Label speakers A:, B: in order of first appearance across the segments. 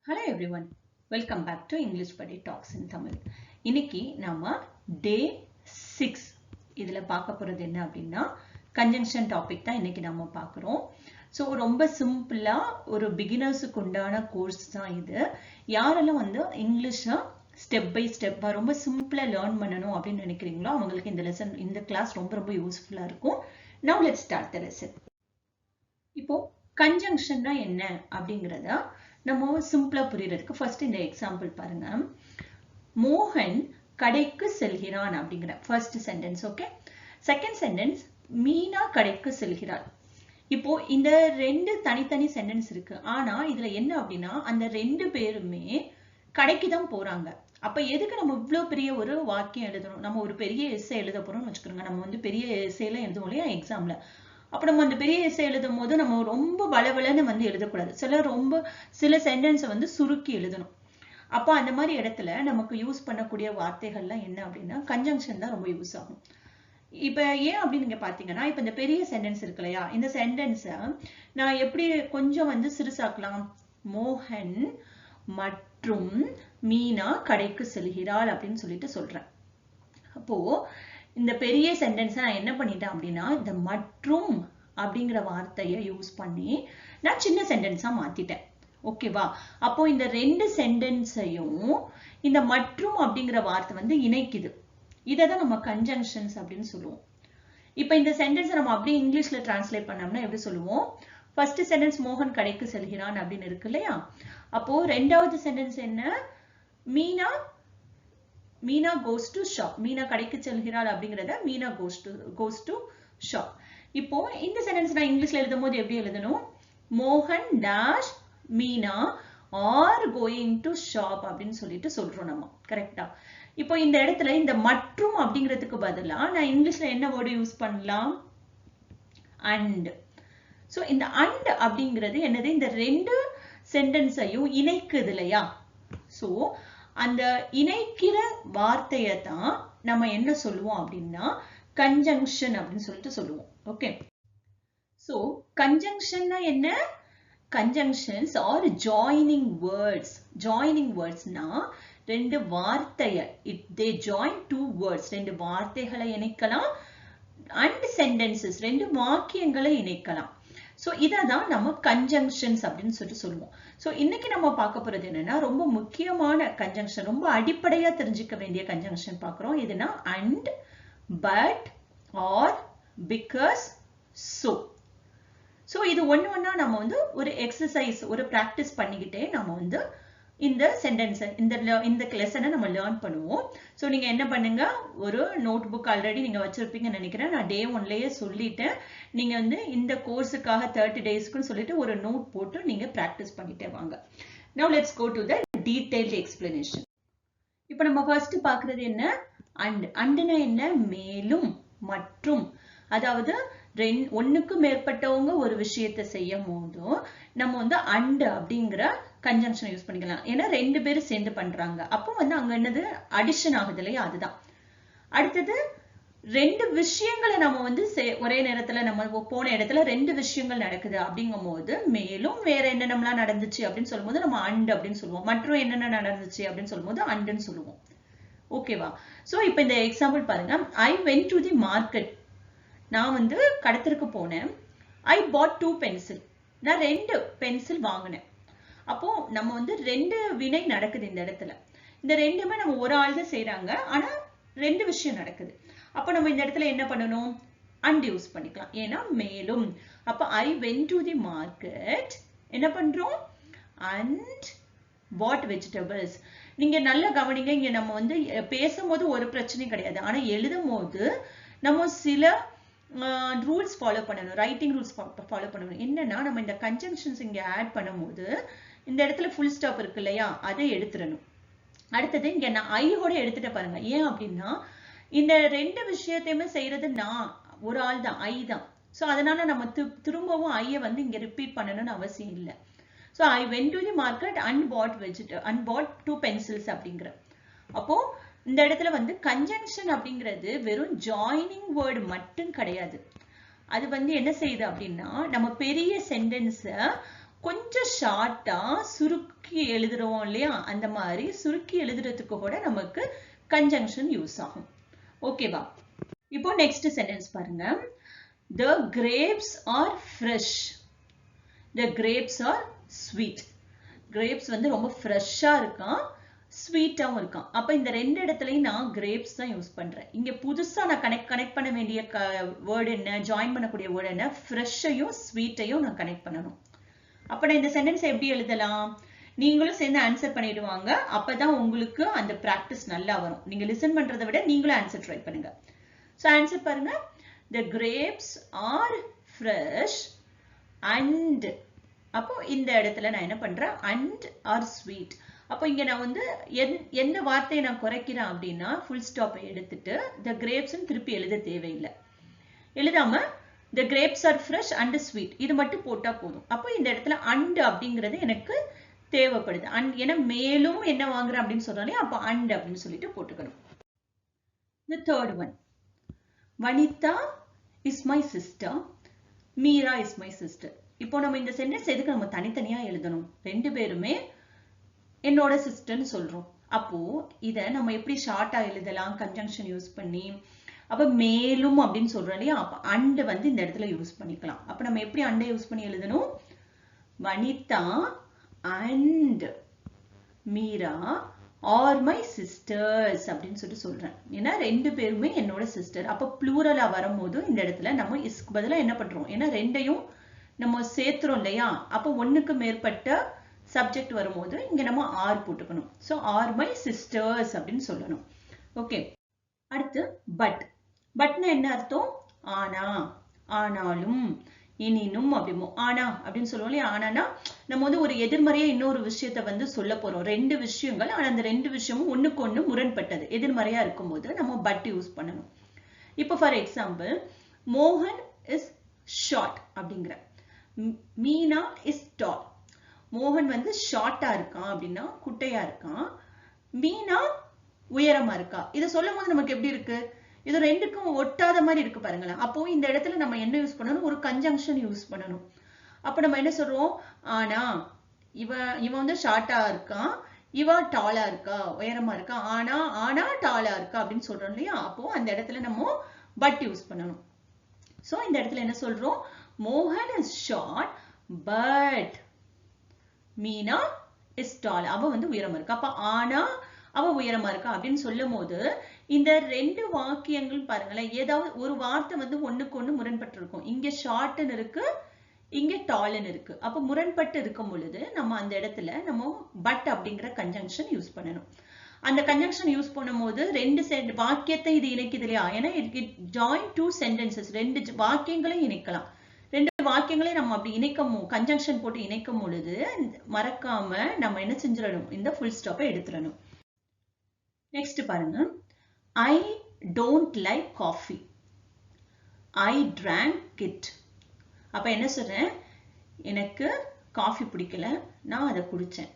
A: Hello everyone, welcome back to English Buddy Talks in Tamil. இன்னைக்கு நாம day 6 இதுல பார்க்க போறது என்ன அப்படின்னா conjunction topic தான் இன்னைக்கு நாம பார்க்கிறோம். ஸோ ரொம்ப சிம்பிளா ஒரு பிகினர்ஸுக்கு உண்டான கோர்ஸ் தான் இது. யாரெல்லாம் வந்து இங்கிலீஷை ஸ்டெப் பை ஸ்டெப்பா ரொம்ப சிம்பிளா லேர்ன் பண்ணணும் அப்படின்னு நினைக்கிறீங்களோ அவங்களுக்கு இந்த கிளாஸ் ரொம்ப யூஸ்ஃபுல்லா இருக்கும். Now let's start the lesson. இப்போ கன்ஜங்ஷன்னா என்ன அப்படிங்கறத நம்ம சிம்பிளா புரியறதுக்கு ஃபர்ஸ்ட் இந்த எக்ஸாம்பிள் பாருங்க. மோகன் கடைக்கு செல்கிறான் அப்படிங்கிற first sentence. Okay, second sentence Meena கடைக்கு செல்கிறாள். இப்போ இந்த ரெண்டு தனித்தனி சென்டென்ஸ் இருக்கு. ஆனா இதுல என்ன அப்படின்னா அந்த ரெண்டு பேருமே கடைக்கு தான் போறாங்க. அப்ப எதுக்கு நம்ம இவ்வளவு பெரிய ஒரு வாக்கியம் எழுதணும்? நம்ம ஒரு பெரிய எஸ்ஸே எழுத போறோம்னு வச்சுக்கோங்க. நம்ம வந்து பெரிய எஸ்ஸேல எழுதுவோம் இல்லையா எக்ஸாம்ல. அப்ப நம்ம அந்த பெரிய எஸ்ஸே எழுதும் போது நம்ம ரொம்ப வளவளன்னு வந்து எழுதக்கூடாது. சில சென்டென்ஸை வந்து சுருக்கி எழுதணும். அப்ப அந்த மாதிரி இடத்துல நமக்கு யூஸ் பண்ணக்கூடிய வார்த்தைகள்லாம் என்ன அப்படின்னா கன்ஜங்ஷன் தான் ரொம்ப யூஸ் ஆகும். இப்ப ஏன் அப்படின்னு நீங்க பாத்தீங்கன்னா இப்ப இந்த பெரிய சென்டென்ஸ் இருக்கு இல்லையா, இந்த சென்டென்ஸை நான் எப்படி கொஞ்சம் வந்து சிறுசாக்கலாம். மோகன் மற்றும் மீனா கடைக்கு செல்கிறாள் அப்படின்னு சொல்லிட்டு சொல்றேன். அப்போ இந்த பெரிய சென்டென்ஸை நான் என்ன பண்ணிட்டேன் அப்படின்னா இந்த மற்றும் அப்படிங்கிற வார்த்தையை யூஸ் பண்ணி நான் சின்ன சென்டென்ஸா மாத்திட்டேன். ஓகேவா? அப்போ இந்த ரெண்டு சென்டென்ஸையும் இந்த மற்றும் அப்படிங்கிற வார்த்தை வந்து இணைக்குது. இதைதான் நம்ம கன்ஜங்ஷன்ஸ் அப்படின்னு சொல்லுவோம். இப்ப இந்த சென்டென்ஸை நம்ம அப்படியே இங்கிலீஷ்ல டிரான்ஸ்லேட் பண்ணோம்னா எப்படி சொல்லுவோம்? ஃபர்ஸ்ட் சென்டென்ஸ் மோகன் கடைக்கு செல்கிறான் அப்படின்னு இருக்கு இல்லையா. அப்போ ரெண்டாவது சென்டென்ஸ் என்ன? Meena goes to shop. Meena கடைக்கு செல்கிறாள் அப்படிங்கறத மீனா goes to shop. இப்போ இந்த சென்டென்ஸ் நான் இங்கிலீஷ்ல எழுதும் போது எப்படி எழுதணும்? மோகன் dash Meena are going to shop அப்படின்னு சொல்லிட்டு சொல்றோம் நம்ம. கரெக்டா? இப்போ இந்த இடத்துல இந்த மற்றும் அப்படிங்கிறதுக்கு பதிலா நான் இங்கிலீஷ்ல என்ன வேர்டு யூஸ் பண்ணலாம்? அண்ட். சோ இந்த அண்ட் அப்படிங்கிறது என்னது? இந்த ரெண்டு சென்டென்ஸையும் இணைக்குது இல்லையா. சோ அந்த இணைக்கிற வார்த்தையை தான் நம்ம என்ன சொல்லுவோம் அப்படின்னா கன்ஜங்ஷன் அப்படின்னு சொல்லிட்டு சொல்லுவோம். ஓகே, சோ கன்ஜங்ஷன்னா என்ன? Conjunctions are joining words. Joining வேர்ட்ஸ்னா ரெண்டு வார்த்தையை தே ஜாயின் டூ வேர்ட்ஸ். ரெண்டு வார்த்தைகளை இணைக்கலாம். அண்ட் சென்டென்சஸ் ரெண்டு வாக்கியங்களை இணைக்கலாம். சோ இதான் நம்ம கன்ஜங்ஷன்ஸ் அப்படின்னு சொல்லிட்டு சொல்லுவோம். சோ இன்னைக்கு நம்ம பார்க்க போறது என்னன்னா ரொம்ப முக்கியமான கன்ஜங்ஷன், ரொம்ப அடிப்படையா தெரிஞ்சுக்க வேண்டிய கன்ஜங்ஷன் பார்க்கிறோம். எதுனா and, but, or, because, so. So இது ஒண்ணா நம்ம வந்து ஒரு எக்ஸசைஸ், ஒரு பிராக்டிஸ் பண்ணிக்கிட்டே நம்ம வந்து இந்த சென்டென்ஸ் இந்த லெசனை நம்ம லேர்ன் பண்ணுவோம். சோ நீங்க என்ன பண்ணுங்க, ஒரு நோட் புக் ஆல்ரெடி நீங்க வச்சிருப்பீங்கன்னு நினைக்கிறேன். நான் டே 1லயே சொல்லிட்டேன். நீங்க வந்து இந்த கோர்ஸுக்காக 30 டேஸ்க்குன்னு சொல்லிட்டு ஒரு நோட் போட்டு நீங்க பிராக்டிஸ் பண்ணிட்டே வாங்க. Now let's go to the detailed explanation. இப்போ நம்ம ஃபர்ஸ்ட் பார்க்கிறது என்ன? அண்ட். அண்ட்னா என்ன? மேலும், மற்றும். அதாவது ஒண்ணுக்கு மேற்பட்டவங்க ஒரு விஷயத்தை செய்யும் போதும் நம்ம வந்து அண்ட் அப்படிங்கிற கன்ஜங்ஷன் யூஸ் பண்ணிக்கலாம். ஏன்னா ரெண்டு பேரும் சேர்ந்து பண்றாங்க. அப்போ வந்து அங்க என்னது? அடிஷன் ஆகுது இல்லையா, அதுதான். அடுத்தது ரெண்டு விஷயங்களை நம்ம வந்து ஒரே நேரத்துல நம்ம போன இடத்துல ரெண்டு விஷயங்கள் நடக்குது அப்படிங்கும் போது மேலும் வேற என்னென்னலாம் நடந்துச்சு அப்படின்னு சொல்லும் போது நம்ம அண்ட் அப்படின்னு சொல்லுவோம். மற்றும் என்னென்ன நடந்துச்சு அப்படின்னு சொல்லும் போது அண்டுன்னு சொல்லுவோம். ஓகேவா? சோ இப்ப இந்த எக்ஸாம்பிள் பாருங்க. ஐ வென்ட் டு தி மார்க்கெட். நான் வந்து கடத்திற்கு போனேன். ஐ பாட் 2 பென்சில். நான் 2 பென்சில் வாங்கினேன். அப்போ நம்ம வந்து ரெண்டு வினை நடக்குது இந்த இடத்துல. இந்த ரெண்டுமே நம்ம ஒரு ஆள் தான் செய்யறாங்க. ஆனா ரெண்டு விஷயம் நடக்குது. அப்ப நம்ம இந்த இடத்துல என்ன பண்ணணும்? அண்ட் யூஸ் பண்ணிக்கலாம். ஏன்னா மேலும். அப்ப I went to the market. என்ன பண்றோம்? And bought vegetables. நீங்க நல்லா கவனிங்க. இங்க நம்ம வந்து பேசும்போது ஒரு பிரச்சனையும் கிடையாது. ஆனா எழுதும் போது நம்ம சில ரூல்ஸ் ஃபாலோ பண்ணணும். ரைட்டிங் ரூல்ஸ் ஃபாலோ பண்ணணும். என்னன்னா நம்ம இந்த கன்ஜங்ஷன்ஸ் இங்க ஆட் பண்ணும்போது இந்த இடத்துல ஃபுல் ஸ்டாப் இருக்கு இல்லையா, அதை எடுத்துடணும். அடுத்தது இங்க நான் ஐயோட எடுத்துட்டு பாருங்க. ஏன் அப்படின்னா இந்த ரெண்டு விஷயத்தையுமே செய்யறது நான் ஒரு ஆள் தான், ஐ தான். சோ அதனால நம்ம திரும்பவும் ஐய வந்து இங்க ரிப்பீட் பண்ணணும்னு அவசியம் இல்லை. So I went to the market and bought 2 pencils அப்படிங்கிற. அப்போ இந்த இடத்துல வந்து கன்ஜங்ஷன் அப்படிங்கிறது வெறும் ஜாயினிங் வேர்டு மட்டும் கிடையாது. அது வந்து என்ன செய்யுது அப்படின்னா நம்ம பெரிய சென்டென்ஸ கொஞ்சம் ஷார்ட்டா சுருக்கி சுருக்கி எழுதுறோம் இல்லையா, அந்த மாதிரி சுருக்கி எழுதுறதுக்கு கூட நமக்கு கன்ஜங்ஷன் யூஸ் ஆகும். ஓகேவா? இப்போ நெக்ஸ்ட் சென்டென்ஸ் பாருங்க. The grapes are fresh. The grapes are sweet. grapes வந்து ரொம்ப ஃப்ரெஷ்ஷா இருக்கான், ஸ்வீட்டாவும் இருக்கான். அப்ப இந்த ரெண்டு இடத்துலயும் நான் grapes தான் யூஸ் பண்றேன். இங்க புதுசா நான் கனெக்ட் பண்ண வேண்டிய வேர்ட் என்ன, ஜாயின் பண்ணக்கூடிய வேர்ட் என்ன, ஃப்ரெஷ்ஷையும் ஸ்வீட்டையும் நான் கனெக்ட் பண்ணணும். அப்ப நான் இந்த சென்டென்ஸ் எப்படி எழுதலாம்? நீங்களும் சேர்ந்து ஆன்சர் பண்ணிடுவாங்க. அப்பதான் உங்களுக்கு அந்த பிராக்டிஸ் நல்லா வரும். நீங்க லிசன் பண்றதை விட நீங்களும் ஆன்சர் ட்ரை பண்ணுங்க. சோ ஆன்சர் பாருங்க. The grapes are fresh and, அப்போ இந்த இடத்துல நான் என்ன பண்றேன், and are sweet. அப்போ இங்க நான் வந்து எந்த வார்த்தையை நான் குறைக்கிறேன் அப்படின்னா ஃபுல் ஸ்டாப்பை எடுத்துட்டு the grapes திருப்பி எழுத தேவையில்லை. எழுதாம the grapes are fresh and sweet இது மட்டும் போட்டா போதும். அப்போ இந்த இடத்துல and அப்படிங்கிறது எனக்கு தேவைப்படுது. and ஏன்னா மேலும் என்ன வாங்குறேன் அப்படின்னு சொல்றாலே, அப்போ and அப்படின்னு சொல்லிட்டு போட்டுக்கணும். The third one. Vanitha is my sister. Meera is my sister. இப்போ நம்ம இந்த சென்டென்ஸ் எதுக்கு நம்ம தனித்தனியா எழுதணும்? ரெண்டு பேருமே என்னோட சிஸ்டர்னு சொல்றோம். அப்போ இத நம்ம எப்படி ஷார்ட்டா எழுதலாம் கன்ஜங்ஷன் யூஸ் பண்ணி? அப்ப மேலும் அப்படின்னு சொல்றோம் இல்லையா, அப்ப and வந்து இந்த இடத்துல யூஸ் பண்ணிக்கலாம். அப்ப நம்ம எப்படி and யூஸ் பண்ணி எழுதணும்? Vanitha and Meera are my sisters அப்படின்னு சொல்லிட்டு சொல்றேன். ஏன்னா ரெண்டு பேருமே என்னோட சிஸ்டர். அப்ப ப்ளூரலா வரும்போது இந்த இடத்துல நம்ம இஸ்க்கு பதிலா என்ன பண்றோம்? ஏன்னா ரெண்டையும் நம்ம சேர்த்துறோம் இல்லையா, அப்ப ஒண்ணுக்கு மேற்பட்ட சப்ஜெக்ட் வரும்போது இங்க நம்ம are போட்டுக்கணும். சோ are my sisters அப்படின்னு சொல்லணும். ஓகே. அடுத்து பட். பட்னா என்ன அர்த்தம்? ஆனா, ஆனாலும், எனினும் அப்படிமோ. ஆனா அப்படின்னு சொல்லுவோம் இல்லையா, ஆனானா நம்ம வந்து ஒரு எதிர்மறையா இன்னொரு விஷயத்தை வந்து சொல்ல போறோம். ரெண்டு விஷயங்கள், ஆனா அந்த ரெண்டு விஷயமும் ஒண்ணுக்கு ஒண்ணு முரண்பட்டது, எதிர்மறையா இருக்கும்போது நம்ம பட் யூஸ் பண்ணணும். இப்போ ஃபார் எக்ஸாம்பிள், மோகன் இஸ் ஷார்ட் அப்படிங்கிற, மீனா இஸ் டால். மோகன் வந்து ஷார்ட்டா இருக்கான் அப்படின்னா குட்டையா இருக்கான், மீனா உயரமா இருக்கா. இதை சொல்லும் போது நமக்கு எப்படி இருக்கு? இது ரெண்டுக்கும் ஒட்டாத மாதிரி இருக்கு பாருங்களேன். அப்போ இந்த இடத்துல நம்ம என்ன யூஸ் பண்ணணும்? ஒரு கன்ஜங்ஷன் யூஸ் பண்ணணும். அப்ப நம்ம என்ன சொல்றோம்? ஆனா இவன் வந்து ஷார்ட்டா இருக்கான், இவ டாலா இருக்கா, உயரமா இருக்கா. ஆனா டாலா இருக்கா அப்படின்னு சொல்றோம் இல்லையா, அப்போ அந்த இடத்துல நம்ம பட் யூஸ் பண்ணணும். சோ இந்த இடத்துல என்ன சொல்றோம்? மோகன் is short but Meena is டால். அவ வந்து உயரமா இருக்கா. அப்ப ஆனா அவ உயரமா இருக்கா அப்படின்னு சொல்லும் போது இந்த ரெண்டு வாக்கியங்கள் பாருங்களேன், ஏதாவது ஒரு வார்த்தை வந்து ஒண்ணுக்கு ஒண்ணு முரண்பட்டு இருக்கும். இங்க ஷார்ட்னு இருக்கு, இங்க டால்னு இருக்கு. அப்ப முரண்பட்டு இருக்கும் பொழுது நம்ம அந்த இடத்துல நம்ம பட் அப்படிங்கிற கன்ஜங்ஷன் யூஸ் பண்ணணும். அந்த கன்ஜங்ஷன் யூஸ் பண்ணும்போது ரெண்டு வாக்கியத்தை இது இணைக்குது இல்லையா, ஏன்னா இட் ஜாயின் டூ சென்டென்சஸ், ரெண்டு வாக்கியங்களையும் இணைக்கலாம். ரெண்டு வாக்கியங்களையும் நம்ம அப்படி இணைக்கும், கன்ஜங்ஷன் போட்டு இணைக்கும் பொழுது மறக்காம நம்ம என்ன செஞ்சிடணும்? இந்த ஃபுல் ஸ்டாப்பை எடுத்துடணும். நெக்ஸ்ட் பாருங்க. I don't like coffee. I drank it. அப்ப என்ன சொல்றேன்? எனக்கு காஃபி பிடிக்கல, நான் அதை குடிச்சேன்.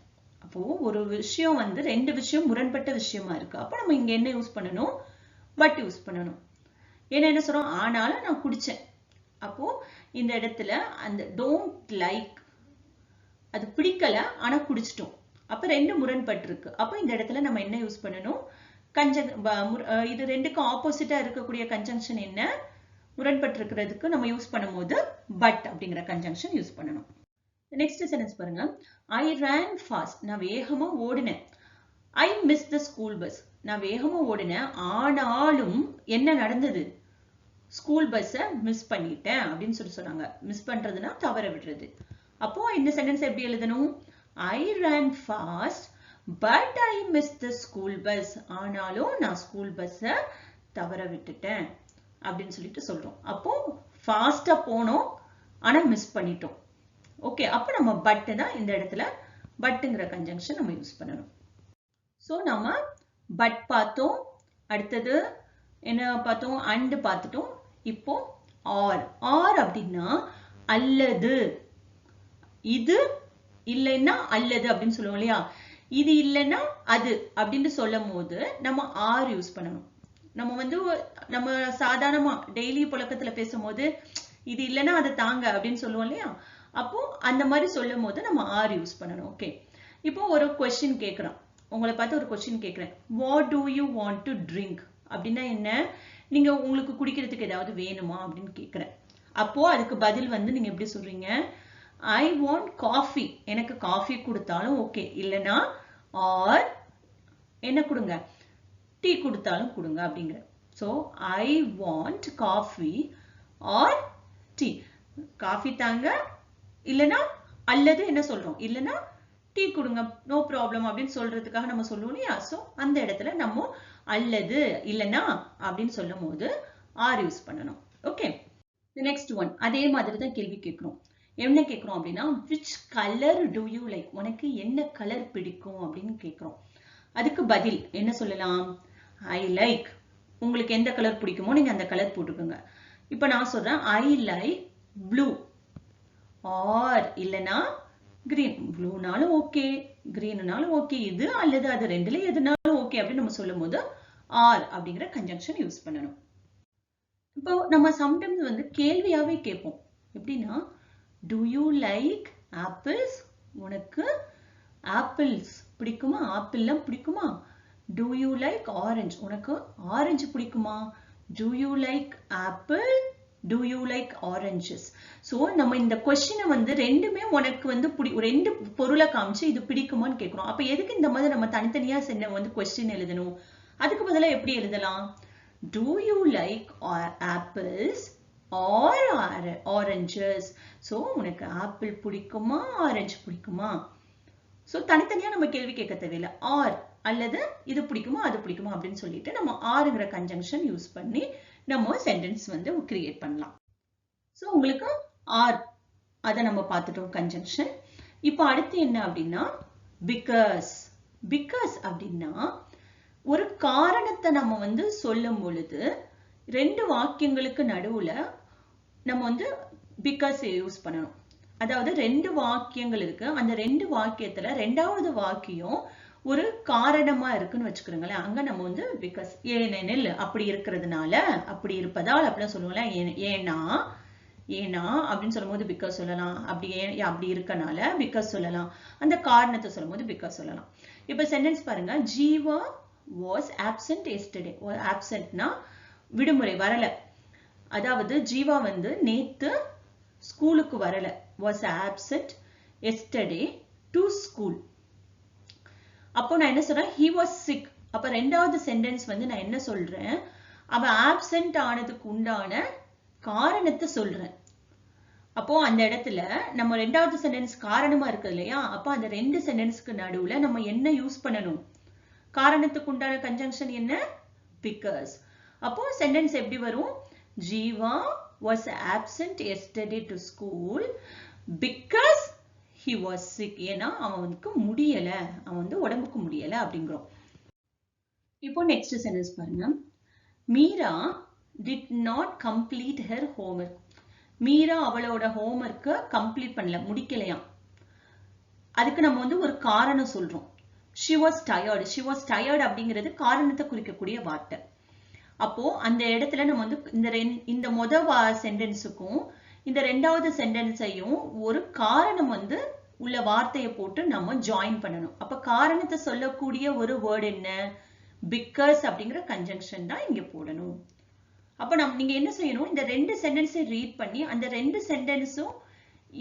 A: அப்போ ஒரு விஷயம் வந்து ரெண்டு விஷயம் முரண்பட்ட விஷயமா இருக்கு. அப்ப நம்ம இங்க என்ன யூஸ் பண்ணணும்? பட் யூஸ் பண்ணணும். ஏன்னா என்ன சொல்றோம்? ஆனாலும் நான் குடிச்சேன். அப்போ இந்த இடத்துல அந்த டோன்ட் லைக், அது பிடிக்கல ஆனா குடிச்சிட்டோம். அப்ப ரெண்டு முரண்பட்டு இருக்கு. அப்ப இந்த இடத்துல நம்ம என்ன யூஸ் பண்ணணும்? இது ரெண்டுக்கும் ஆப்போசிட்டா இருக்கக்கூடிய கன்ஜங்ஷன் என்ன? முரண்பட்டு இருக்கிறதுக்கு நம்ம யூஸ் பண்ணும்போது பட் அப்படிங்கிற கன்ஜங்ஷன் யூஸ் பண்ணணும். நெக்ஸ்ட் சென்டென்ஸ் பாருங்க. I ran fast. நான் வேகமா ஓடினேன். I missed the school bus. நான் வேகமா ஓடினேன், ஆனாலும் என்ன நடந்தது? ஸ்கூல் பஸ்ஸை மிஸ் பண்ணிட்டேன் அப்படின்னு சொன்னாங்க. மிஸ் பண்றதுன்னா தவற விடுறது. அப்போ இந்த சென்டென்ஸ் எப்படி எழுதணும்? I ran fast but I missed the school bus. ஆனாலும் நான் ஸ்கூல் பஸ்ஸை தவற விட்டுட்டேன் அப்படின்னு சொல்லிட்டு சொல்றோம். அப்போ ஃபாஸ்டா போனோம் ஆனா மிஸ் பண்ணிட்டோம். ஓகே, அப்போ நம்ம பட் தான் இந்த இடத்துல பட்டுங்கிற கன்ஜங்ஷன் நம்ம யூஸ் பண்ணணும். சோ நாம பட் பார்த்தோம், அடுத்தது என்ன பார்த்தோம்? அண்ட் பார்த்துட்டோம். இப்போ ஆர். ஆர் அப்படின்னா அல்லது, இது இல்லைன்னா அல்லது அப்படின்னு சொல்லுவோம் இல்லையா, இது இல்லைன்னா அது அப்படின்னு சொல்லும் போது நம்ம ஆர் யூஸ் பண்ணணும். நம்ம வந்து நம்ம சாதாரணமா டெய்லி புழக்கத்துல பேசும்போது இது இல்லைன்னா அதை தாங்க அப்படின்னு சொல்லுவோம் இல்லையா, அப்போ அந்த மாதிரி சொல்லும் போது நம்ம ஆர் யூஸ் பண்ணணும். ஓகே, இப்போ ஒரு கொஸ்டின் கேட்குறோம், உங்களை பார்த்து ஒரு கொஸ்டின் கேட்குறேன், what do you want to drink அப்படின்னா என்ன, நீங்க உங்களுக்கு குடிக்கிறதுக்கு ஏதாவது வேணுமா அப்படின்னு கேட்குறேன். அப்போ அதுக்கு பதில் வந்து நீங்க எப்படி சொல்றீங்க, ஐ வாண்ட் காஃபி, எனக்கு காஃபி கொடுத்தாலும் ஓகே, இல்லைன்னா ஆர் என்ன கொடுங்க, டீ கொடுத்தாலும் கொடுங்க அப்படிங்கிற. So I want coffee or tea, coffee தாங்க, இல்லைன்னா அல்லது என்ன சொல்றோம், இல்லைன்னா டீ கொடுங்க, நோ ப்ராப்ளம் அப்படின்னு சொல்றதுக்காக நம்ம சொல்லுவோம் இல்லையா. ஸோ அந்த இடத்துல நம்ம அல்லது இல்லைன்னா அப்படின்னு சொல்லும் போது ஆர் யூஸ் பண்ணணும். ஓகே, நெக்ஸ்ட் ஒன் அதே மாதிரி தான் கேள்வி கேட்கிறோம். என்ன கேட்கிறோம் அப்படின்னா, which color do you like, உனக்கு என்ன கலர் பிடிக்கும் அப்படின்னு கேட்கிறோம். அதுக்கு பதில் என்ன சொல்லலாம், ஐ லைக், உங்களுக்கு எந்த கலர் பிடிக்குமோ நீங்க அந்த கலர் போட்டுக்கோங்க. இப்போ நான் சொல்றேன் ஐ லைக் ப்ளூ, ஆர் இல்லைன்னா கிரீன், ப்ளூனாலும் ஓகே கிரீன்னாலும் ஓகே, இது அல்லது அது ரெண்டுல எதுனாலும் ஓகே அப்படின்னு நம்ம சொல்லும் போது ஆர் அப்படிங்கிற கன்ஜங்ஷன் யூஸ் பண்ணணும். இப்போ நம்ம சம்டைம்ஸ் வந்து கேள்வியாவே கேட்போம், எப்படின்னா டு யூ லைக் ஆப்பிள்ஸ், உனக்கு ஆப்பிள்ஸ் பிடிக்குமா, ஆப்பிள்லாம் பிடிக்குமா, டு யூ லைக் ஆரஞ்சு, உனக்கு ஆரஞ்சு பிடிக்குமா, to you like apple, do you like oranges. so நம்ம இந்த क्वेश्चனை வந்து ரெண்டுமே உனக்கு வந்து ரெண்டு பொருளை காமிச்சு இது பிடிக்குமான்னு கேக்குறோம். அப்ப எதுக்கு இந்த மாதிரி நம்ம தனித்தனியா சென்ன வந்து क्वेश्चन எழுதணும், அதுக்கு பதிலா எப்படி எழுதலாம், do you like apples or oranges. so உனக்கு ஆப்பிள் பிடிக்குமா ஆரஞ்சு பிடிக்குமா. so தனித்தனியா நம்ம கேள்வி கேட்க தேவையில்லை, ஆர் அல்லது இது பிடிக்குமா அது பிடிக்குமா அப்படின்னு சொல்லிட்டு நம்ம ஆர்ங்கிற கன்ஜங்ஷன் யூஸ் பண்ணி நம்ம சென்டென்ஸ் வந்து கிரியேட் பண்ணலாம். ஸோ உங்களுக்கு ஆர் அதை நம்ம பார்த்துட்டோம் கன்ஜங்ஷன். இப்போ அடுத்து என்ன அப்படின்னா பிகாஸ். பிகாஸ் அப்படின்னா ஒரு காரணத்தை நம்ம வந்து சொல்லும் பொழுது ரெண்டு வாக்கியங்களுக்கு நடுவுல நம்ம வந்து பிகாஸ் யூஸ் பண்ணணும். அதாவது ரெண்டு வாக்கியங்கள் இருக்கு, அந்த ரெண்டு வாக்கியத்துல ரெண்டாவது வாக்கியம் ஒரு காரணமா இருக்குன்னு வச்சுக்கிறோங்களேன், அங்க நம்ம வந்து பிகாஸ் ஏனெனில் அப்படி இருக்கிறதுனால அப்படி இருப்பதால் அப்படின்னு சொல்லுவோம்ல, ஏன்னா ஏன்னா அப்படின்னு சொல்லும் போது பிகாஸ் சொல்லலாம், அப்படி இருக்கனால பிகாஸ் சொல்லலாம், அந்த காரணத்தை சொல்லும் போது பிகாஸ் சொல்லலாம். இப்ப சென்டென்ஸ் பாருங்க, ஜீவா வாஸ் ஆப்சென்ட் எஸ்டர்டே. ஆப்சென்ட்னா விடுமுறை வரல, அதாவது ஜீவா வந்து நேத்து ஸ்கூலுக்கு வரல, was absent yesterday to school. அப்போ நான் என்ன சொல்றேன், he was sick. அப்ப ரெண்டாவது சென்டென்ஸ் வந்து நான் என்ன சொல்றேன், அவன் ஆப்சென்ட் ஆனதுக்கு உண்டான காரணத்தை சொல்றேன். அப்போ அந்த இடத்துல நம்ம ரெண்டாவது சென்டென்ஸ் காரணமா இருக்கு இல்லையா, அப்போ அந்த ரெண்டு சென்டென்ஸ்க்கு நடுவுல நம்ம என்ன யூஸ் பண்ணணும், காரணத்துக்கு உண்டான கன்ஜங்ஷன் என்ன, பிகாஸ். அப்போ சென்டென்ஸ் எப்படி வரும், Jeeva was absent yesterday to school because he was sick. ஏன்னா அவனுக்கு முடியல, அவன் வந்து உடம்புக்கு முடியல அப்படிங்கிறோம். இப்போ நெக்ஸ்ட் சென்டென்ஸ் பாருங்க, Meera did not complete her homework. Meera அவளோட ஹோம்வொர்க்கை கம்ப்ளீட் பண்ணல, முடிக்கலையாம். அதுக்கு நம்ம வந்து ஒரு காரணம் சொல்றோம், she was tired. she was tired அப்படிங்கிறது காரணத்தை குறிக்கக்கூடிய வார்த்தை. அப்போ அந்த இடத்துல நம்ம வந்து இந்த முதல் சென்டென்ஸுக்கும் இந்த ரெண்டாவது சென்டென்ஸையும் ஒரு காரணம் வந்து உள்ள வார்த்தையை போட்டு நம்ம ஜாயின் பண்ணணும். அப்ப காரணத்தை சொல்லக்கூடிய ஒரு வேர்ட் என்ன, பிகாஸ் அப்படிங்கிற கன்ஜங்ஷன் தான் இங்க போடணும். அப்ப நீங்க என்ன செய்யணும், இந்த ரெண்டு சென்டென்ஸை ரீட் பண்ணி அந்த ரெண்டு சென்டென்ஸும்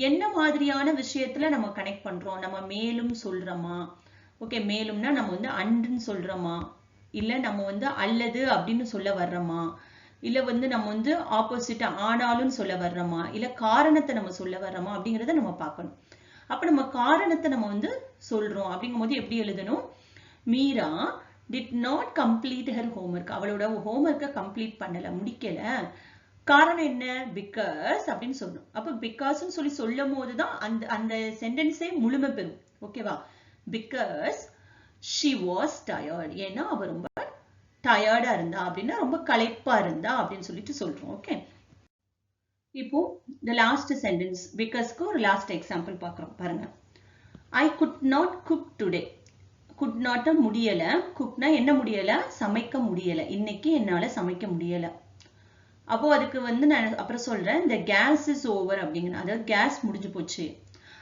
A: என்ன மாதிரியான விஷயத்துல நம்ம கனெக்ட் பண்றோம், நம்ம மேலும் சொல்றோமா, ஓகே மேலும்னா நம்ம வந்து அண்டுன்னு சொல்றோமா, இல்ல நம்ம வந்து அல்லது அப்படின்னு சொல்ல வர்றோமா, இல்ல வந்து நம்ம வந்து ஆப்போசிட்டா ஆனாலும் சொல்ல வர்றோமா, இல்ல காரணத்தை நம்ம சொல்ல வர்றோமா அப்படிங்கறத நம்ம பார்க்கணும். அப்ப நம்ம காரணத்தை நம்ம வந்து சொல்றோம் அப்படிங்கும் போது எப்படி எழுதணும், Meera did not complete her homework. அவளோட ஹோம்வொர்க்கை கம்ப்ளீட் பண்ணல, முடிக்கல. காரணம் என்ன, பிகாஸ் அப்படின்னு சொல்லணும். அப்ப பிகாஸ்ன்னு சொல்லி சொல்லும் போதுதான் அந்த சென்டென்ஸே முழுமை பெறும். ஓகேவா, பிகாஸ் she was tired. ஏன்னா அவ ரொம்ப டயர்டா இருந்தா அப்படின்னா ரொம்ப களைப்பா இருந்தா அப்படின்னு சொல்லிட்டு சொல்றோம். ஓகே, இப்போ the last sentence பிகாஸ்க்கு ஒரு லாஸ்ட் எக்ஸாம்பிள் பார்க்கிறோம் பாருங்க. I could not cook today. could not முடியல, cookனா என்ன முடியல, சமைக்க முடியல, இன்னைக்கு என்னால சமைக்க முடியல. அப்போ அதுக்கு வந்து நான் அப்புறம் சொல்றேன், the gas is over அப்படிங்கிற, அதாவது கேஸ் முடிஞ்சு போச்சு.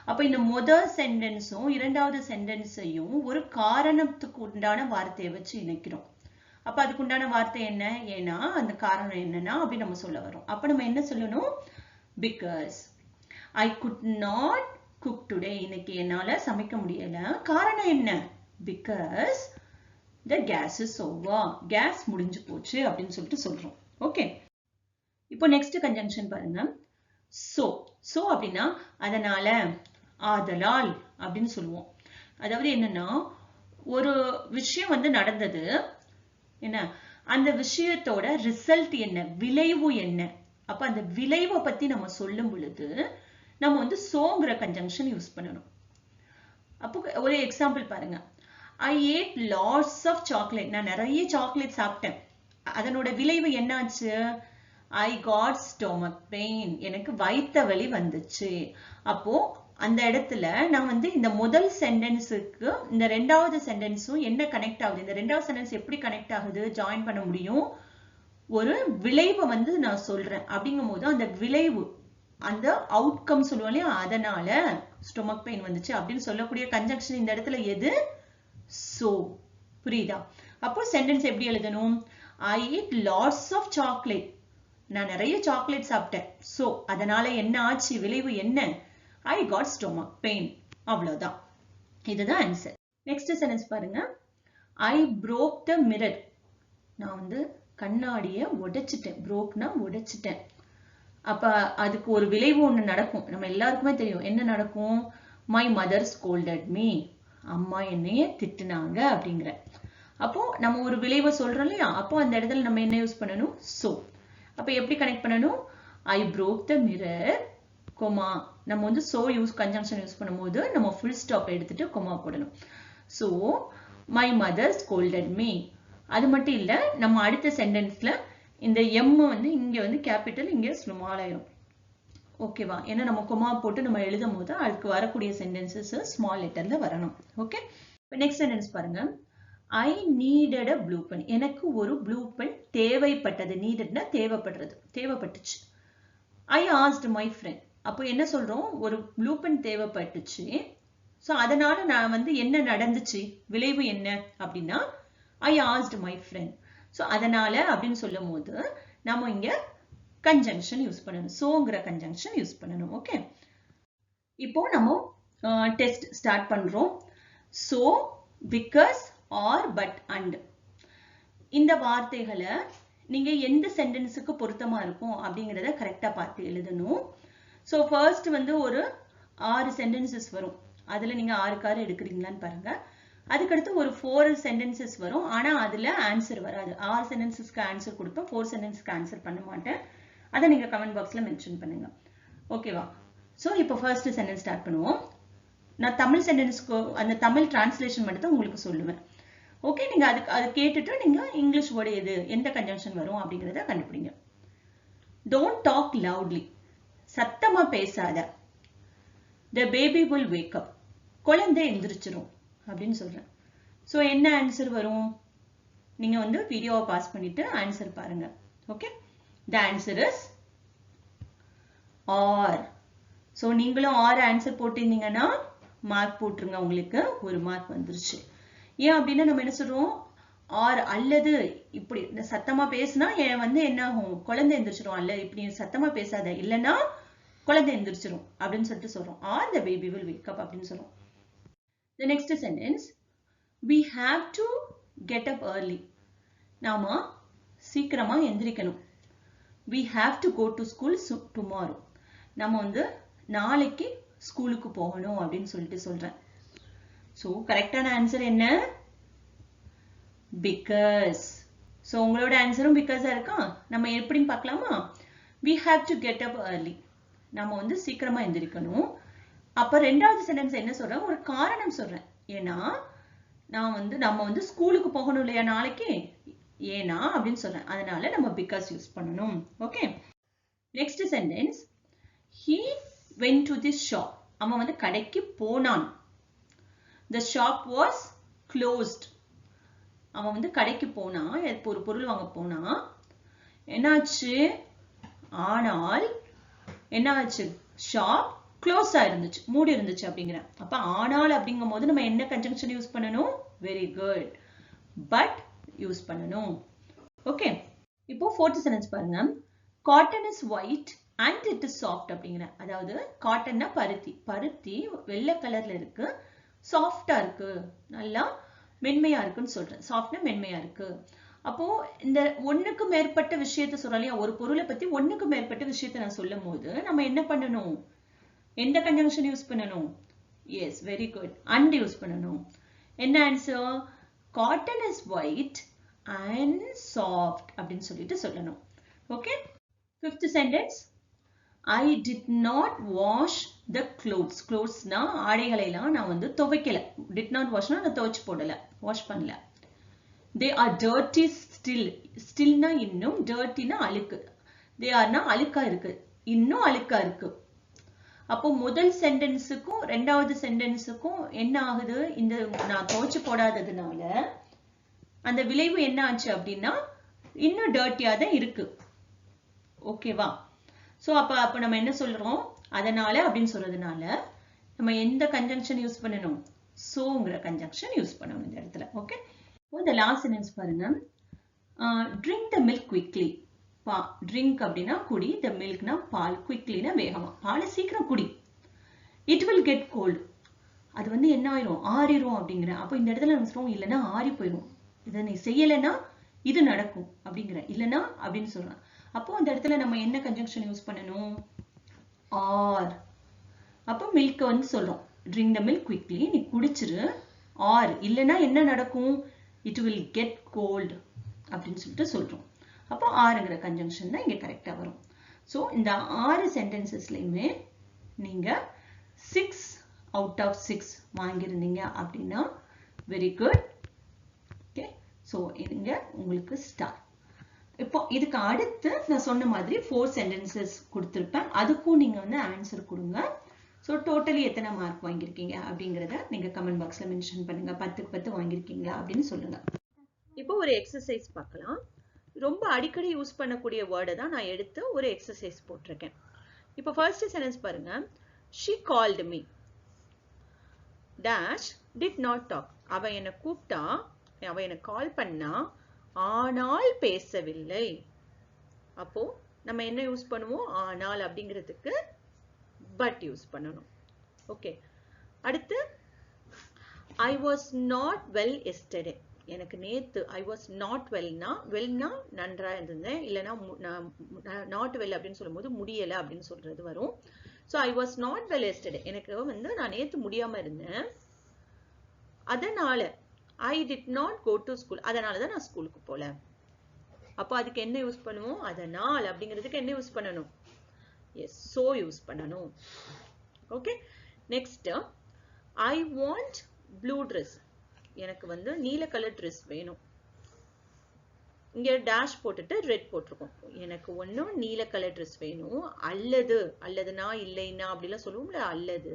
A: அப்ப இந்த முதல் சென்டென்ஸும் இரண்டாவது சென்டென்ஸையும் ஒரு காரணத்துக்கு உண்டான வார்த்தையை வச்சு இணைக்கிறோம். அப்ப அதுக்கு உண்டான வார்த்தை என்ன? ஏன்னா அந்த காரணம் என்னன்னா அப்படி நம்ம சொல்ல வரோம். அப்ப நம்ம என்ன சொல்லணும்? Because I could not cook today. இன்னைக்கு என்னால சமைக்க முடியல. காரணம் என்ன? Because the gas is over. gas முடிஞ்சு போச்சு அப்படின்னு சொல்லிட்டு சொல்றோம். ஓகே, இப்போ நெக்ஸ்ட் கன்ஜங்ஷன் பாருங்க. so அப்படின்னா அதனால, ஆதலால் அப்படின்னு சொல்லுவோம். அதாவது என்னன்னா ஒரு விஷயம் வந்து நடந்தது, என்ன அந்த விஷயத்தோட ரிசல்ட் என்ன, விளைவு என்ன. அப்ப அந்த விளைவை பத்தி நம்ம சொல்லும் பொழுது நம்ம வந்து சோங்கிற கன்ஜங்ஷன் யூஸ் பண்ணணும். அப்போ ஒரு எக்ஸாம்பிள் பாருங்க. I ate lots of chocolate. நான் நிறைய சாக்லேட் சாப்பிட்டேன். அதனோட விளைவு என்னாச்சு? I got stomach pain. எனக்கு வயித்த வலி வந்துச்சு. அப்போ அந்த இடத்துல நான் வந்து இந்த முதல் சென்டென்ஸுக்கு இந்த ரெண்டாவது சென்டென்ஸும் என்ன கனெக்ட் ஆகுது, இந்த ரெண்டாவது சென்டென்ஸ் எப்படி கனெக்ட் ஆகுது, ஜாயின் பண்ண முடியும்? ஒரு விளைவை வந்து நான் சொல்றேன். அப்படிங்கும் போது அந்த விளைவு, அந்த அவுட்கம் சொல்லுவோம் இல்லையா, அதனால ஸ்டொமக் பெயின் வந்துச்சு அப்படின்னு சொல்லக்கூடிய கன்ஜங்ஷன் இந்த இடத்துல எது? So. புரியுதா? அப்போ சென்டென்ஸ் எப்படி எழுதணும்? I eat lots of chocolate. நான் நிறைய சாக்லேட் சாப்பிட்டேன். So அதனால என்ன ஆச்சு, விளைவு என்ன? I got stomach pain. அவ்வளவுதான். இதுதான் ஆன்சர். நெக்ஸ்ட் சென்டென்ஸ் பாருங்க. I broke the mirror. நான் வந்து கண்ணாடியை உடைச்சிட்டேன். brokeனா உடைச்சிட்டேன். அப்ப அதுக்கு ஒரு விளைவு ஒண்ணு நடக்கும். நம்ம எல்லாருக்குமே தெரியும் என்ன நடக்கும். My mother scolded me. அம்மா என்னைய திட்டுனாங்க அப்படிங்கிற. அப்போ நம்ம ஒரு விளைவை சொல்றோம் இல்லையா, அப்போ அந்த இடத்துல நம்ம என்ன யூஸ் பண்ணணும்? so. அப்ப எப்படி கனெக்ட் பண்ணணும்? I broke the mirror, comma. நம்ம வந்து so யூஸ் கன்ஜங்ஷன் யூஸ் பண்ணும்போது நம்ம ஃபுல் ஸ்டாப் எடுத்துட்டு கொமா போடணும். so my mother scolded me. அது மட்டும் இல்ல, நம்ம அடுத்த சென்டென்ஸ்ல இந்த எம் வந்து இங்க வந்து கேபிட்டல், இங்க ஸ்மால் ஆயிரும். ஓகேவா? ஏன்னா நம்ம கொமா போட்டு நம்ம எழுதும் போது அதுக்கு வரக்கூடிய சென்டென்சஸ் ஸ்மால் லெட்டர்ல வரணும். ஓகே, நெக்ஸ்ட் சென்டென்ஸ் பாருங்க. I needed a blue pen. எனக்கு ஒரு ப்ளூ பென் தேவைப்பட்டது. நீடட்னா தேவைப்படுறது, தேவைப்பட்டுச்சு. I asked my friend. அப்போ என்ன சொல்றோம்? ஒரு ப்ளூ பென் தேவைப்பட்டுச்சு. ஸோ அதனால நான் வந்து என்ன நடந்துச்சு, விளைவு என்ன அப்படின்னா I asked my friend. So அதனால அப்படின்னு சொல்லும் போது நம்ம இங்க கன்ஜங்ஷன் யூஸ் பண்ணணும். சோங்கிற கன்ஜங்ஷன் யூஸ் பண்ணணும். ஓகே, இப்போ நம்ம டெஸ்ட் ஸ்டார்ட் பண்றோம். so, because, or, but, and. இந்த வார்த்தைகளை நீங்க எந்த சென்டென்ஸுக்கு பொருத்தமா இருக்கும் அப்படிங்கறத கரெக்டா பார்த்து எழுதணும். சோ ஃபர்ஸ்ட் வந்து ஒரு 6 சென்டென்சஸ் வரும். அதுல நீங்க 6 எடுக்கிறீங்களான்னு பாருங்க. அதுக்கடுத்து ஒரு 4 சென்டென்சஸ் வரும். ஆனா அதுல ஆன்சர் வராது. 6 சென்டென்சஸ்க்கு ஆன்சர் கொடுப்பேன், 4 சென்டென்ஸ்க்கு ஆன்சர் பண்ண மாட்டேன். அதை நீங்க கமெண்ட் பாக்ஸ்ல மென்ஷன் பண்ணுங்க. ஓகேவா? சோ இப்போ ஃபர்ஸ்ட் சென்டென்ஸ் ஸ்டார்ட் பண்ணுவோம். நான் தமிழ் சென்டென்ஸ்க்கு அந்த தமிழ் டிரான்ஸ்லேஷன் மட்டும் தான் உங்களுக்கு சொல்லுவேன். ஓகே, நீங்க அது கேட்டுட்டு நீங்க இங்கிலீஷ் வேர்டு எது, எந்த கன்ஜங்ஷன் வரும் அப்படிங்கறத கண்டுபிடிங்க. Don't talk loudly. சத்தமா பேசாத. The baby will wake up. குழந்தை எந்திரிச்சிரும் அப்படின்னு சொல்றேன். சோ என்ன ஆன்சர் வரும்? நீங்க வந்து வீடியோவை பாஸ் பண்ணிட்டு ஆன்சர் பாருங்க. Okay, the answer is or. So நீங்களும் or ஆன்சர் போட்டிருந்தீங்கன்னா மார்க் போட்டுருங்க, உங்களுக்கு ஒரு மார்க் வந்துருச்சு. ஏன் அப்படின்னா நம்ம என்ன சொல்றோம்? or அல்லது இப்படி சத்தமா பேசினா வந்து என்ன ஆகும்? குழந்தை எந்திரிச்சிரும். அல்ல இப்படி சத்தமா பேசாத, இல்லைன்னா குழந்தை எந்திரிச்சிரும் அப்படின்னு சொல்லிட்டு சொல்றோம். or the baby will wake up அப்படின்னு சொல்றோம். The next sentence, we have to get up early. நாம சீக்கிரமா எந்திரிக்கணும். We have to go to school tomorrow. நம்ம வந்து நாளைக்கு ஸ்கூலுக்கு போகணும் அப்படின்னு சொல்லிட்டு சொல்றேன். சோ கரெக்டான ஆன்சர் என்ன? because. சோ உங்களோட ஆன்சரும் because இருக்கா? நம்ம எப்படின்னு பார்க்கலாமா? we have to get up early. நம்ம வந்து சீக்கிரமா எந்திரிக்கணும். அப்ப ரெண்டாவது சென்டென்ஸ் என்ன சொல்றேன்? ஒரு காரணம் சொல்றேன். ஏன்னா நம்ம வந்து ஸ்கூலுக்கு போகணும் இல்லையா நாளைக்கு, ஏனா அப்படின்னு சொல்றேன். அதனால நம்ம because யூஸ் பண்ணணும். Okay, next sentence, he went to this shop. அவன் வந்து கடைக்கு போனான். the shop was closed. அவன் வந்து கடைக்கு போனா, ஒரு பொருள் வாங்க போனா. என்னாச்சு? ஆனால் என்னாச்சு? shop க்ளோஸா இருந்துச்சு, மூடி இருந்துச்சு அப்படிங்கிறேன். அப்ப ஆனால் அப்படிங்கும் போது நம்ம என்ன கன்ஜங்ஷன் யூஸ் பண்ணணும்? வெரி குட், பட் யூஸ் பண்ணணும். ஓகே, இப்போ ஃபோர்த் சென்டென்ஸ் பாருங்க. Cotton is white and it is soft அப்படிங்கிற. அதாவது காட்டன்னா பருத்தி, பருத்தி வெள்ளை கலர்ல இருக்கு, சாஃப்டா இருக்கு, நல்லா மென்மையா இருக்குன்னு சொல்றேன். சாஃப்ட்னா மென்மையா இருக்கு. அப்போ இந்த ஒண்ணுக்கு மேற்பட்ட விஷயத்த சொல்றேன், ஒரு பொருளை பத்தி ஒண்ணுக்கு மேற்பட்ட விஷயத்த நான் சொல்லும் போது நம்ம என்ன பண்ணணும்? எந்த கன்ஜங்ஷன் யூஸ் பண்ணணும்? Yes, very good, and use பண்ணணும். என்ன answer? Cotton is white and soft அப்படின்னு சொல்லிட்டு சொல்லணும். Okay, fifth sentence. I did not wash the clothes. Clothes-னா ஆடைகளை எல்லாம் நான் வந்து துவைக்கல. Did not washனா நான் துவைச்சு போடல, வாஷ் பண்ணல. They are dirty still. Stillனா இன்னும், dirtyனா அழுக்கு. They are-னா அழுக்கா இருக்கு, இன்னும் அழுக்கா இருக்கு. அப்போ முதல் சென்டென்ஸுக்கும் ரெண்டாவது சென்டென்ஸுக்கும் என்ன ஆகுது? இந்த நான் துவைச்சு போடாததுனால அந்த விளைவு என்ன ஆச்சு அப்படின்னா இன்னும் டர்ட்டியா தான் இருக்கு. ஓகேவா? சோ அப்ப நம்ம என்ன சொல்றோம்? அதனால அப்படின்னு சொல்றதுனால நம்ம எந்த கன்ஜங்ஷன் யூஸ் பண்ணணும்? சோங்கிற கன்ஜங்ஷன் யூஸ் பண்ணணும் இந்த இடத்துல. ஓகே, இந்த லாஸ்ட் சென்டென்ஸ் பாருங்க. Drink the milk quickly. Drink அப்படின்னா குடி, த மில்க்னா பால், குவிக்லினா வேகமா, பாலை சீக்கிரம் குடி. It will get cold. அது வந்து என்ன ஆயிரும்? ஆறிரும் அப்படிங்கிற. அப்போ இந்த இடத்துல நம்ம சொல்றோம், இல்லைன்னா ஆறி போயிடும், இதை நீ செய்யலைன்னா இது நடக்கும் அப்படிங்கிற, இல்லைன்னா அப்படின்னு சொல்றேன். அப்போ அந்த இடத்துல நம்ம என்ன கன்ஜங்ஷன் யூஸ் பண்ணணும்? ஆர். அப்போ மில்க் வந்து சொல்றோம், ட்ரிங்க் த மில்க் குவிக்லி, நீ குடிச்சிரு. ஆர் இல்லைன்னா என்ன நடக்கும்? இட் வில் கெட் கோல்டு அப்படின்னு சொல்லிட்டு சொல்றோம். அப்போ ஆறுங்கிற கன்ஜங்ஷன் தான் இங்க கரெக்டா வரும். ஸோ இந்த 6 சென்டென்சஸ்லயுமே நீங்க 6 out of 6 வாங்கியிருந்தீங்க அப்படின்னா வெரி குட். ஓகே, ஸோ இங்க உங்களுக்கு ஸ்டார். இப்போ இதுக்கு அடுத்து நான் சொன்ன மாதிரி 4 சென்டென்சஸ் கொடுத்துருப்பேன், அதுக்கும் நீங்க வந்து ஆன்சர் கொடுங்க. ஸோ டோட்டலி எத்தனை மார்க் வாங்கியிருக்கீங்க அப்படிங்கிறத நீங்க கமெண்ட் பாக்ஸ்ல மென்ஷன் பண்ணுங்க. 10க்கு 10 வாங்கியிருக்கீங்களா அப்படின்னு சொல்லுங்க. இப்போ ஒரு எக்ஸசைஸ் பார்க்கலாம். ரொம்ப அடிக்கடி யூஸ் பண்ணக்கூடிய வேர்டை தான் நான் எடுத்து ஒரு எக்ஸசைஸ் போட்டிருக்கேன். இப்போ ஃபர்ஸ்ட் சென்டென்ஸ் பாருங்க. She called me. Dash did not talk. அவ என்னை கூப்பிட்டா, அவ என்னை கால் பண்ணா, ஆனால் பேசவில்லை. அப்போ நம்ம என்ன யூஸ் பண்ணுவோம்? ஆனால் அப்படிங்கிறதுக்கு பட் யூஸ் பண்ணணும். ஓகே, அடுத்து I was not well yesterday. எனக்கு நேத்து ஐ வாஸ் நாட் வெல்னா, வெல்னா நன்றா இருந்தேன், இல்லைன்னா நாட் வெல் அப்படின்னு சொல்லும் போது முடியல அப்படின்னு சொல்றது வரும். So I was not well yesterday, எனக்கு வந்து நான் நேத்து முடியாம இருந்தேன், அதனால I did not go to school, அதனால தான் நான் ஸ்கூலுக்கு போல. அப்போ அதுக்கு என்ன யூஸ் பண்ணுவோம்? அதனால் அப்படிங்கிறதுக்கு என்ன யூஸ் பண்ணணும்? எஸ், சோ யூஸ் பண்ணணும். Okay, next I want blue dress. எனக்கு வந்து நீல கலர் ட்ரெஸ் வேணும். இங்க டேஷ் போட்டுட்டு ரெட் போட்டிருக்கோம். எனக்கு ஒன்னும் நீல கலர் ட்ரெஸ் வேணும், அல்லது, அல்லதுனா இல்லைன்னா அப்படிலாம் சொல்லுவோம்ல, அல்லது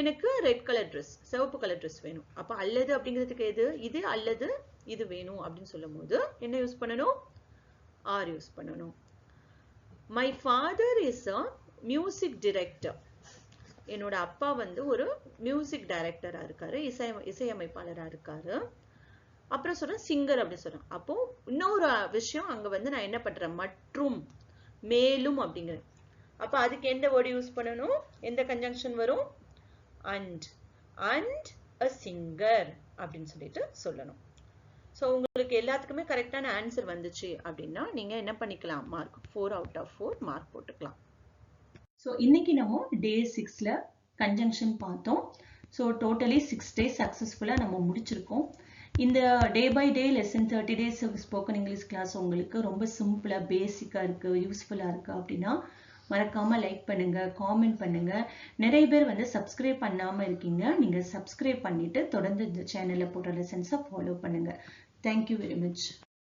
A: எனக்கு ரெட் கலர் ட்ரெஸ், சிவப்பு கலர் ட்ரெஸ் வேணும். அப்ப அல்லது அப்படிங்கிறதுக்கு எது? இது அல்லது இது வேணும் அப்படின்னு சொல்லும் போது என்ன யூஸ் பண்ணணும்? ஆர் யூஸ் பண்ணணும். My father is a music director. என்னோட அப்பா வந்து ஒரு மியூசிக் டைரக்டரா இருக்காரு, இசையமைப்பாளரா இருக்காரு. அப்புறம் சொல்றேன் சிங்கர் அப்படி சொல்றேன். அப்போ இன்னொரு விஷயம் அங்க வந்து நான் என்ன பண்றேன்? மற்றும், மேலும் அப்படிங்கிறேன். அப்ப அதுக்கு எந்த வேர்டு யூஸ் பண்ணணும்? எந்த கன்ஜங்ஷன் வரும்? அண்ட், அண்ட் அ சிங்கர் அப்படின்னு சொல்லிட்டு சொல்லணும். ஸோ உங்களுக்கு எல்லாத்துக்குமே கரெக்டான ஆன்சர் வந்துச்சு அப்படின்னா நீங்க என்ன பண்ணிக்கலாம்? மார்க் 4 out of 4 மார்க் போட்டுக்கலாம். ஸோ இன்னைக்கு நம்ம டே 6ல கன்ஜங்ஷன் பார்த்தோம். ஸோ டோட்டலி 6 டேஸ் சக்ஸஸ்ஃபுல்லாக நம்ம முடிச்சிருக்கோம். இந்த day by day lesson 30 days spoken English class உங்களுக்கு ரொம்ப சிம்பிளாக பேசிக்காக இருக்குது, யூஸ்ஃபுல்லாக இருக்குது அப்படின்னா மறக்காமல் லைக் பண்ணுங்கள், காமெண்ட் பண்ணுங்கள். நிறைய பேர் வந்து சப்ஸ்கிரைப் பண்ணாமல் இருக்கீங்க, நீங்கள் சப்ஸ்கிரைப் பண்ணிவிட்டு தொடர்ந்து இந்த சேனலில் போடுற லெசன்ஸை ஃபாலோ பண்ணுங்கள். Thank you very much.